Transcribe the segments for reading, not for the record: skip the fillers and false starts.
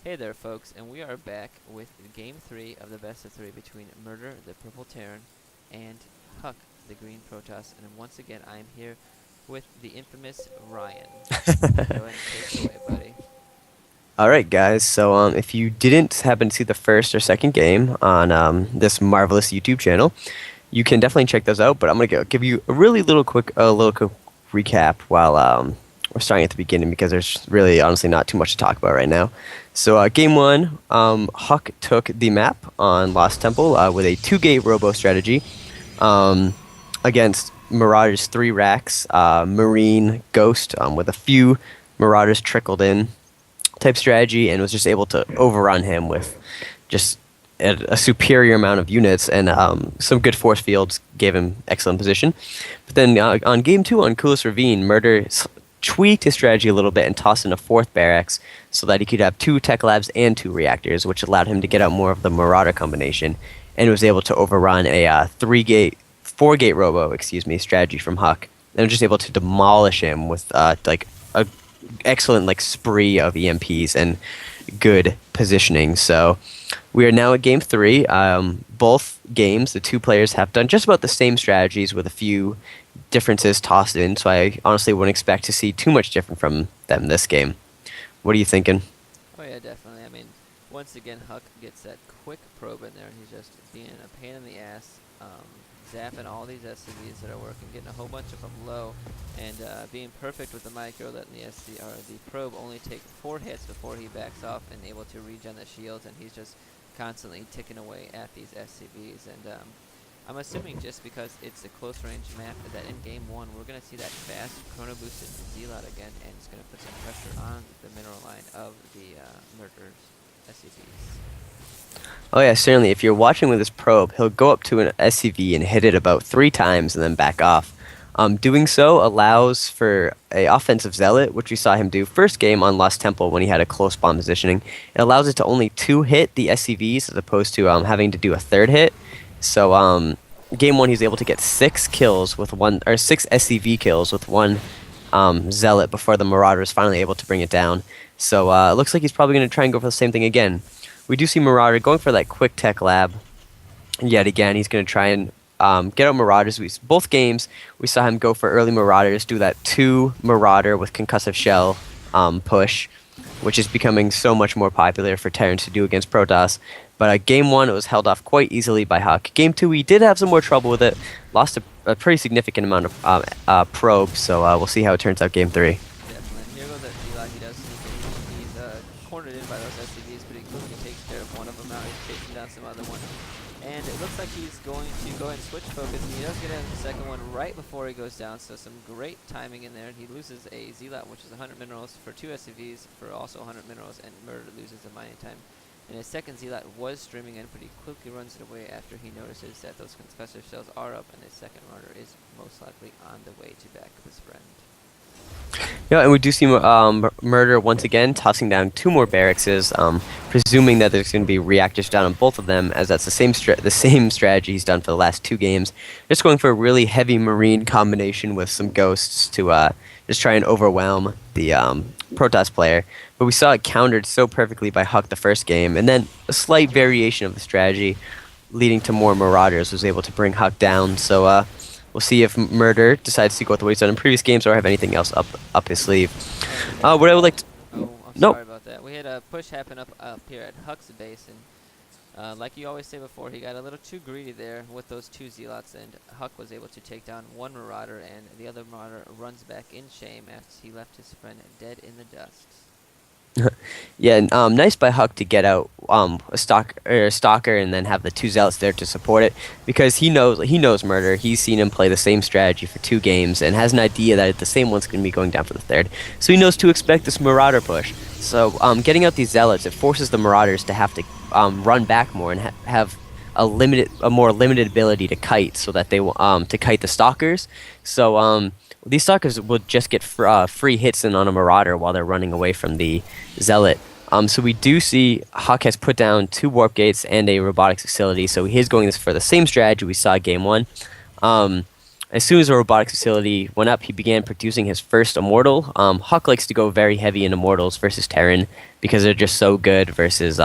Hey there, folks, and we are back with Game 3 of the best of 3 between Murder, the Purple Terran, and Huck, the Green Protoss. And once again, I am here with the infamous Ryan. Go ahead and take it away, buddy. All right, guys. So, if you didn't happen to see the first or second game on this marvelous YouTube channel, you can definitely check those out. But I'm gonna give you a really little quick recap while we're starting at the beginning because there's really honestly not too much to talk about right now. So, game one, Huck took the map on Lost Temple with a two-gate robo strategy um, against Marauders, three racks, Marine, Ghost, with a few Marauders trickled in type strategy, and was just able to overrun him with just a superior amount of units, and some good force fields gave him excellent position. But then on game two on Coolest Ravine, Murder tweaked his strategy a little bit and tossed in a fourth barracks so that he could have two tech labs and two reactors, which allowed him to get out more of the Marauder combination, and was able to overrun a four gate robo, strategy from Huck, and was just able to demolish him with like a excellent like spree of EMPs and good positioning. So we are now at game three. Both games, the two players have done just about the same strategies with a few differences tossed in. So I honestly wouldn't expect to see too much different from them this game. What are you thinking? Oh, yeah, definitely. I mean, once again, Huck gets that quick probe in there, and he's just being a pain in the ass, zapping all these SCVs that are working, getting a whole bunch of them low, and being perfect with the micro, letting the probe only take 4 hits before he backs off and able to regen the shields, and he's just constantly ticking away at these SCVs. And I'm assuming just because it's a close range map that in game 1 we're going to see that fast chrono boosted Zealot again, and it's going to put some pressure on the mineral line of the Murderers SCVs. Oh yeah, certainly. If you're watching with this probe, he'll go up to an SCV and hit it about 3 times and then back off. Doing so allows for a offensive zealot, which we saw him do first game on Lost Temple when he had a close bomb positioning. It allows it to only 2 hit the SCVs as opposed to having to do a third hit. So game one, he's able to get 6 kills with one, or 6 SCV kills with one zealot before the Marauder is finally able to bring it down. So it looks like he's probably going to try and go for the same thing again. We do see Marauder going for that quick tech lab. Yet again, he's going to try and get out Marauders. Both games, we saw him go for early Marauders, do that 2 Marauder with concussive shell push, which is becoming so much more popular for Terrans to do against Protoss. But game 1, it was held off quite easily by Huck. Game 2, we did have some more trouble with it. Lost a pretty significant amount of probe, so we'll see how it turns out game 3. Definitely. Here goes that Zealot. He does sneak in. He's cornered in by those SCVs, but he quickly takes care of one of them out. He's chasing down some other one. And it looks like he's going to go ahead and switch focus. And he does get in the second one right before he goes down, so some great timing in there. And he loses a Zealot, which is 100 minerals for 2 SCVs for also 100 minerals, and Murder loses the mining time. And his second Zealot was streaming in, but he quickly runs it away after he notices that those concussive shells are up, and his second Martyr is most likely on the way to back up his friend. Yeah, and we do see Murder once again tossing down 2 more barracks, presuming that there's going to be reactors down on both of them, as that's the same strategy he's done for the last 2 games. Just going for a really heavy Marine combination with some Ghosts to just try and overwhelm the Protoss player. But we saw it countered so perfectly by Huck the first game, and then a slight variation of the strategy leading to more Marauders was able to bring Huck down. So we'll see if Murder decides to go with what he's done in previous games or have anything else up his sleeve. What I would like to... Oh, I'm No. sorry about that. We had a push happen up here at Huck's base, and like you always say before, he got a little too greedy there with those 2 Zealots, and Huck was able to take down one Marauder, and the other Marauder runs back in shame after he left his friend dead in the dust. Yeah, and, nice by Huck to get out a stalker and then have the 2 zealots there to support it, because he knows Murder. He's seen him play the same strategy for 2 games and has an idea that the same one's going to be going down for the third. So he knows to expect this Marauder push. So getting out these zealots, it forces the Marauders to have to run back more and have a more limited ability to kite, so that they to kite the stalkers. So these stalkers will just get free hits in on a Marauder while they're running away from the Zealot. So we do see Huck has put down 2 warp gates and a robotics facility, so he is going for the same strategy we saw game 1. as soon as the robotics facility went up, he began producing his first immortal. Huk likes to go very heavy in immortals versus Terran because they're just so good versus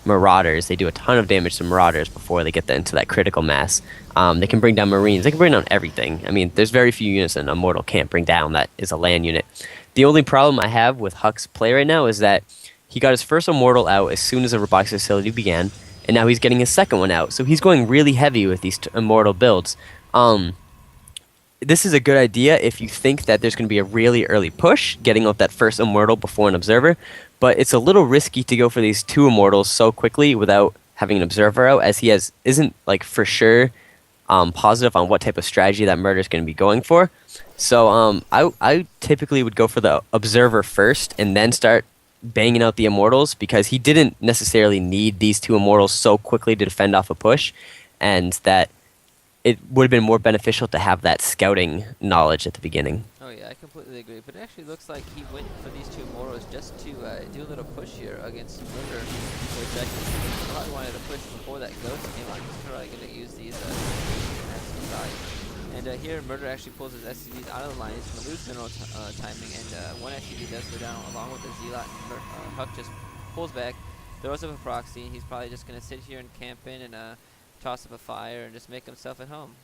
marauders. They do a ton of damage to marauders before they get into that critical mass. They can bring down marines. They can bring down everything. I mean, there's very few units an immortal can't bring down that is a land unit. The only problem I have with Huk's play right now is that he got his first immortal out as soon as the robotics facility began, and now he's getting his second one out. So he's going really heavy with these immortal builds. This is a good idea if you think that there's going to be a really early push, getting out that first immortal before an observer, but it's a little risky to go for these 2 immortals so quickly without having an observer out, as he isn't like for sure positive on what type of strategy that murder is going to be going for. So I typically would go for the observer first and then start banging out the immortals, because he didn't necessarily need these 2 immortals so quickly to defend off a push, and that it would have been more beneficial to have that scouting knowledge at the beginning. Oh yeah, I completely agree. But it actually looks like he went for these 2 immortals just to do a little push here against Murder, which I think he probably wanted to push before that ghost came on. He's probably going to use these as some value. And here, Murder actually pulls his SCVs out of the line. He's going to lose mineral timing, and one SCV does go down along with the Zealot. And Huk just pulls back, throws up a proxy. He's probably just going to sit here and camp in and toss up a fire and just make himself at home.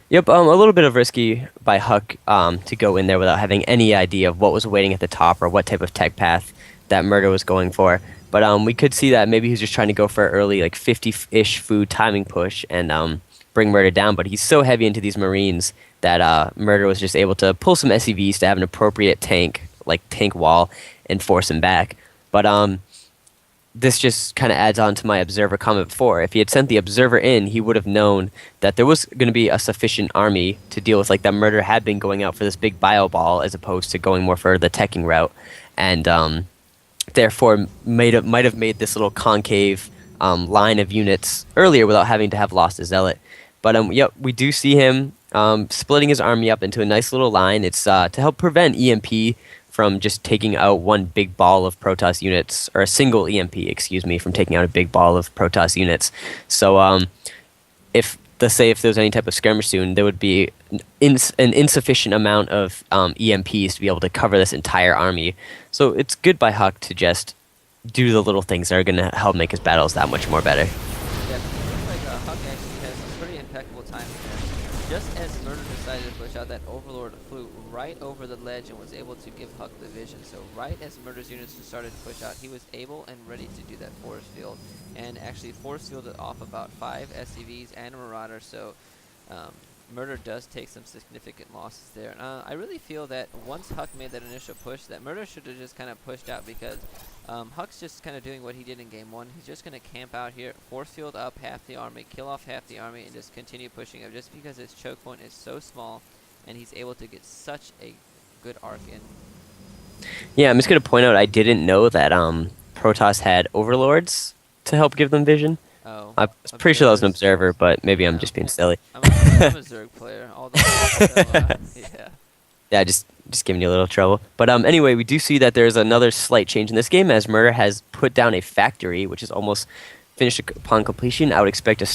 Yep, a little bit of risky by Huk to go in there without having any idea of what was waiting at the top or what type of tech path that Murder was going for. But we could see that maybe he's just trying to go for an early, like 50-ish food timing push and bring Murder down. But he's so heavy into these Marines that Murder was just able to pull some SCVs to have an appropriate tank, like tank wall, and force him back. But this just kind of adds on to my observer comment before. If he had sent the observer in, he would have known that there was going to be a sufficient army to deal with, like that Murder had been going out for this big bio ball as opposed to going more for the teching route, and therefore might have made this little concave line of units earlier without having to have lost a zealot. But yep, we do see him splitting his army up into a nice little line. It's to help prevent EMP from just taking out one big ball of Protoss units, or a single EMP, excuse me, from taking out a big ball of Protoss units. So if let's say if there was any type of skirmish soon, there would be an insufficient amount of EMPs to be able to cover this entire army. So it's good by Huk to just do the little things that are going to help make his battles that much more better. Yeah, it looks like Huk actually has some pretty impeccable timing there. Just as Murder decided to push out, that Overlord flew right over the ledge and was able to give Huk the vision. So right as Murder's units started to push out, he was able and ready to do that force field, and actually force fielded off about 5 SCVs and a Marauder. So Murder does take some significant losses there. And I really feel that once Huk made that initial push, that Murder should have just kind of pushed out, because Huk's just kind of doing what he did in game 1. He's just going to camp out here, force field up half the army, kill off half the army, and just continue pushing up, just because his choke point is so small and he's able to get such a good arc in. Yeah, I'm just going to point out I didn't know that Protoss had Overlords to help give them vision. Oh, I'm pretty sure that was an observer, but maybe I'm just being silly. I'm a Zerg player, although, yeah. Yeah, just giving you a little trouble. But anyway, we do see that there's another slight change in this game, as Murder has put down a factory, which is almost finished upon completion. I would expect a